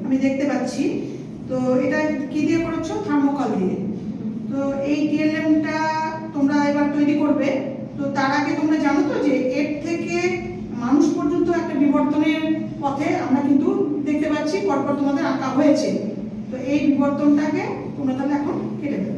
আমি দেখতে পাচ্ছি। তো এটা কি দিয়ে করেছো? থার্মোকল দিয়ে। তো এই টিএলএমটা তোমরা এবার তৈরি করবে। তো তার আগে তোমরা জানো তো যে এর থেকে মানুষ পর্যন্ত একটা বিবর্তনের পথে আমরা কিন্তু দেখতে পাচ্ছি, পরপর তোমাদের আঁকা হয়েছে। তো এই বিবর্তনটাকে তোমরা তাহলে এখন কেটে দেবে।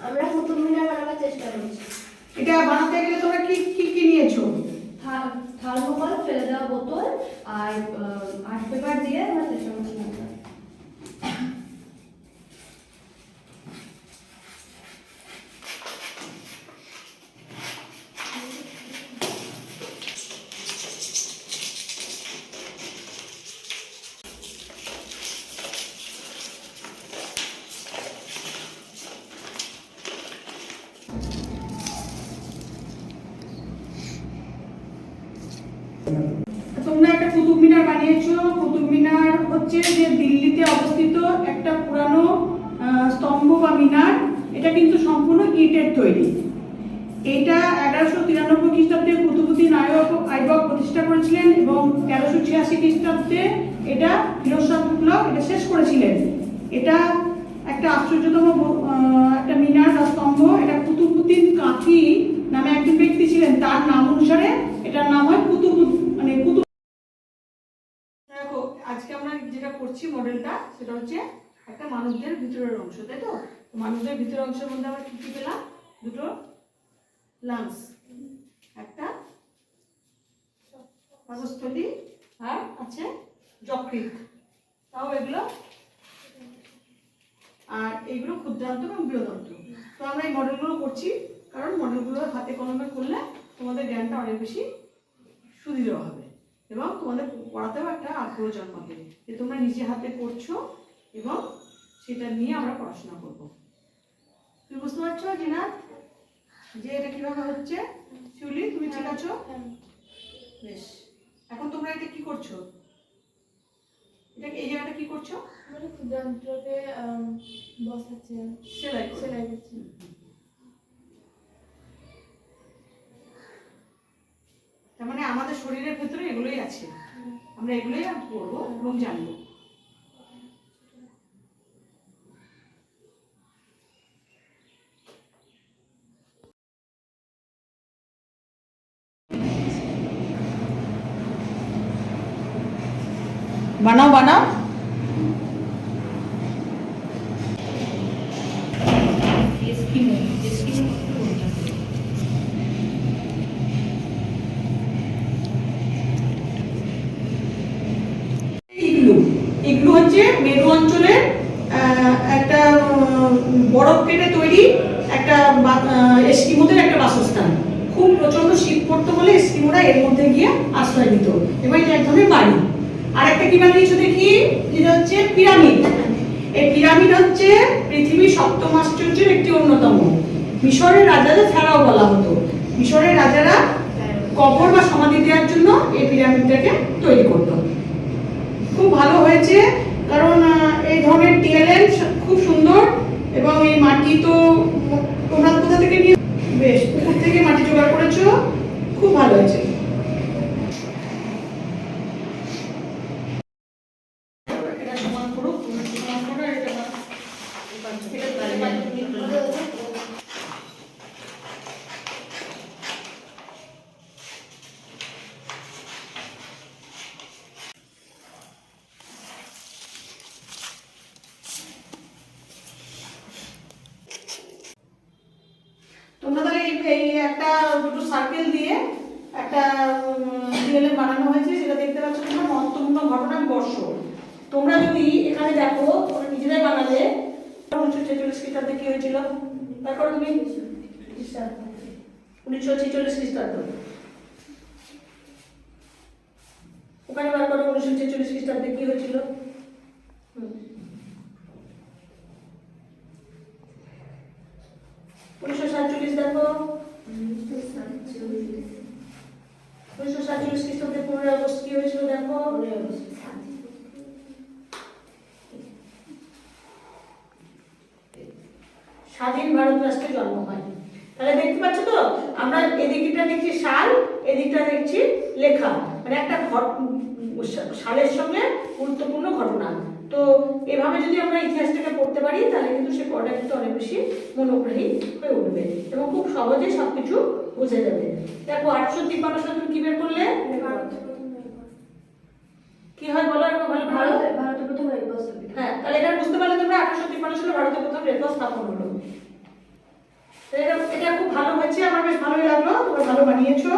আমরা কুতুব মিনার বানাবার চেষ্টা করছি। এটা বানাতে গেলে তোমরা কি কি কি নিয়েছো? থার্মোকল, ফেলে দেওয়া বোতল আর আর্ট পেপার দিয়ে আমরা চেষ্টা করছি। তোমরা একটা কুতুব মিনার বানিয়েছো। কুতুব মিনার হচ্ছে যে দিল্লিতে অবস্থিত একটা পুরানো স্তম্ভ বা মিনার। এটা কিন্তু সম্পূর্ণ ইটের তৈরি। এটা 1193 খ্রিস্টাব্দে কুতুবউদ্দিন আইবক প্রতিষ্ঠা করেছিলেন এবং 1386 খ্রিস্টাব্দে এটা ফিরোজ শাহ তুগলক এটা শেষ করেছিলেন। এটা একটা আশ্চর্যতম একটা মিনার বা স্তম্ভ। এটা কুতুবউদ্দিন কাকি নামে একজন ব্যক্তি ছিলেন, তার নাম অনুসারে এটার নাম হয় কুতুব। দেখো আজকে আমরা যেটা করছি মডেলটা, সেটা হচ্ছে একটা মানুষদের ভিতরের অংশ, তাই তো? মানুষদের ভিতরের অংশের মধ্যে আমরা কি কি পেলাম? দুটো লাংস, একটা পাকস্থলী, আর আছে যকৃৎ। তাও এগুলো, আর এইগুলো ক্ষুদ্রান্ত এবং বৃহদান্ত। তো আমরা এই মডেলগুলো করছি কারণ মডেলগুলো হাতে কলমে করলে তোমাদের জ্ঞানটা অনেক বেশি সুদৃঢ় হবে এবং তোমাদের পড়াতেও একটা আগ্রহ জন্মাবে যে তোমরা নিজে হাতে করছো এবং সেটা নিয়ে আমরা পড়াশোনা করব। তুমি বুঝতে পারছো জিনাত যে এটা কিভাবে হচ্ছে? শিউলি, তুমি ঠিক আছো? বেশ। এখন তোমরা এটা কি করছো? এটা এই জায়গাটা কি করছো? আমরা ক্ষুদ্রান্তকে বসাচ্ছি, সেলাই করছি। তার মানে আমাদের শরীরের ভেতরে এগুলোই আছে, আমরা এগুলোই পড়বো এবং জানবো। বানাও বানাও। ইগলু হচ্ছে মেরু অঞ্চলের একটা বরফ কেটে তৈরি একটা এস্কিমোদের একটা বাসস্থান। খুব প্রচন্ড শীত পড়তো বলে এস্কিমোরা এর মধ্যে গিয়ে আশ্রয় দিত এবং এটা এক ধরনের বাড়ি। আর একটা কি বানিয়েছো দেখি? এটা হচ্ছে পিরামিড। এই পিরামিড হচ্ছে পৃথিবীর 7ম আশ্চর্যের একটি অন্যতম। মিশরের রাজাদের ছাড়াও বলা হতো। মিশরের রাজারা কবর বা সমাধি দেওয়ার জন্য এই পিরামিডটাকে তৈরি করতো। খুব ভালো হয়েছে কারণ এই ধরনের টিএলএম খুব সুন্দর এবং এই মাটি তো তোমরা কোথা থেকে নিয়ে? বেশ, পুকুর থেকে মাটি জোগাড় করেছো, খুব ভালো হয়েছে। তোমরা তাহলে এই একটা দুটো সার্কেল দিয়ে একটা ঘটনার বর্ষ। তোমরা যদি এখানে দেখো, তোমরা নিজেরাই বানালে 1946 খ্রিস্টাব্দে কি হয়েছিল, তারপর তুমি 1946 খ্রিস্টাব্দ ওখানে বার করো, 1946 খ্রিস্টাব্দে কি হয়েছিল। 1947 দেখো, 1947 খ্রিস্টাব্দে 15 আগস্ট কি হয়েছিল দেখো। স্বাধীন ভারত রাষ্ট্রে জন্ম হয়। তাহলে দেখতে পাচ্ছ তো, আমরা এদিকটা দেখছি সাল, এদিকটা দেখছি লেখা, মানে একটা সালের সঙ্গে গুরুত্বপূর্ণ ঘটনা। তো এভাবে যদি আমরা ইতিহাসটাকে পড়তে পারি তাহলে কিন্তু সে পড়াটা কিন্তু অনেক বেশি মনোগ্রাহী হয়ে উঠবে এবং খুব সহজে সবকিছু বুঝে যাবে। দেখো 853 সালে তুমি কি বের করলে, কি হয় বলো আর ভালো ভালো। ভারতের প্রথম রেলপথ স্থাপিত। হ্যাঁ, তাহলে এটা বুঝতে পারলে তোমরা 853 সালে ভারতের প্রথম রেলপথ স্থাপন হলো। এটা খুব ভালো হয়েছে, আমার বেশ ভালোই লাগলো, তোমরা ভালো বানিয়েছো।